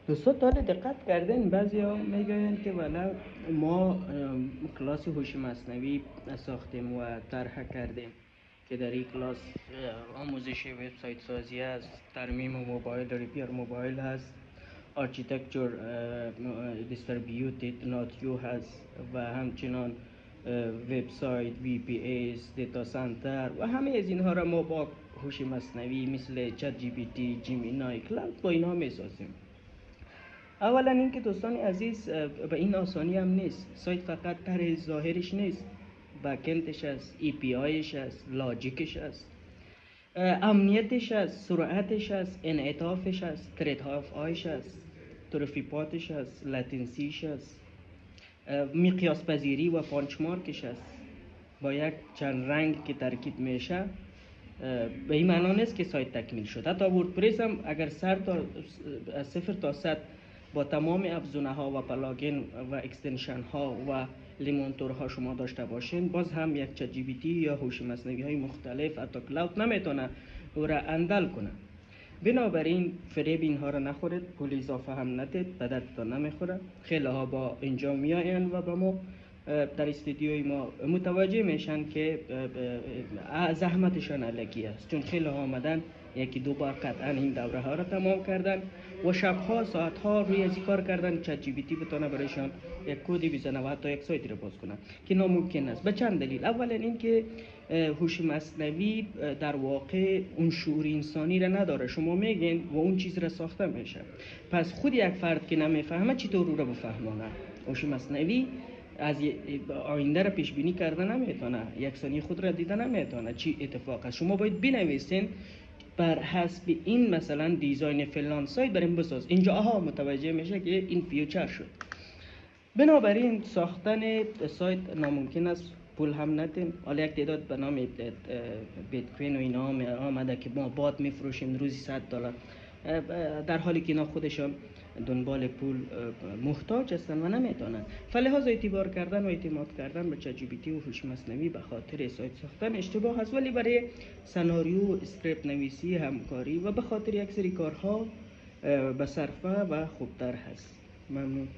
دوستان تا حالا دقت کردین بعضیا میگن که والا ما کلاس هوش مصنوعی ساختیم و طرح کردیم که در این کلاس آموزش وبسایت سازی است، ترمیم موبایل، ریپیر موبایل هست، آرکیتکچر دیستریبیوتید ناتیو هست و همچنان وبسایت، وی پی ایس، دیتا سنتر و همه از اینها را ما با هوش مصنوعی مثل چت جی پی تی، جیمینای، کلاود با اینها میسازیم. اولا اینکه دوستان عزیز به این آسانی هم نیست. سایت فقط طرح ظاهرش نیست، بکندش هست، ای پی آیش هست، لاجیکش هست، امنیتش هست، سرعتش هست، انعطافش هست، ترید هاف آیش هست، تروفیپاتش هست، لاتنسیش هست، مقیاس پذیری و پانچمارکش هست با یک چند رنگ که ترکیب میشه. به این معنا نیست که سایت تکمیل شد. حتی وردپرس هم اگر از 0 تا 100 با تمام افزونه ها و پلاگین و اکستنشن ها و لیمونتور ها شما داشته باشین، باز هم یک چت جی پی تی یا هوش مصنوعی های مختلف حتی کلاود نمیتونه او را اندل کنه. بنابراین فریب اینها را نخورید، پول اضافه هم ندید، به دردتان نمیخوره. خیلی ها با اینجا میاین و به ما در استودیوی ما متوجه میشن که زحمتشان علکی است، چون خیلی ها آمدن یکی دو بار قطعا این دوره ها را تمام کردن و شبها ساعتها روی از کار کردن چت جی پی تی بتونه برایشان یک کدی بزنه و حتی یک سایت را باز کنه که ناممکن است. به چند دلیل. اولا اینکه هوش مصنوی در واقع اون شعور انسانی را نداره. شما میگین و اون چیز را ساخته میشه، پس خود یک فرد که نمیفهمه چطور او را بفهمونه؟ هوش مصنوی از آینده را پیش بینی کرده نمیتونه، یکسانی خود را دیده نمیتونه چی اتفاق است. شما باید بنویسین بر حسب این مثلا دیزاین فلان سایت بریم بساز، اینجا متوجه میشه که این فیوچر شد. بنابراین ساختن سایت ناممکن است، پول هم ندیم. حالا یک تعداد به نام بیت کوین و اینا آمده که ما بات میفروشیم روزی $100، در حالی که اینا خودشان دنبال پول محتاج هستن و نمیتونن. فلحاظ اعتبار کردن و اعتماد کردن به چت جی پی تی و هوش مصنوعی به خاطر سایت ساختن اشتباه است، ولی برای سناریو، اسکریپت نویسی، همکاری و به خاطر یک سری کارها به صرفه و خوبتر هست. ممنون.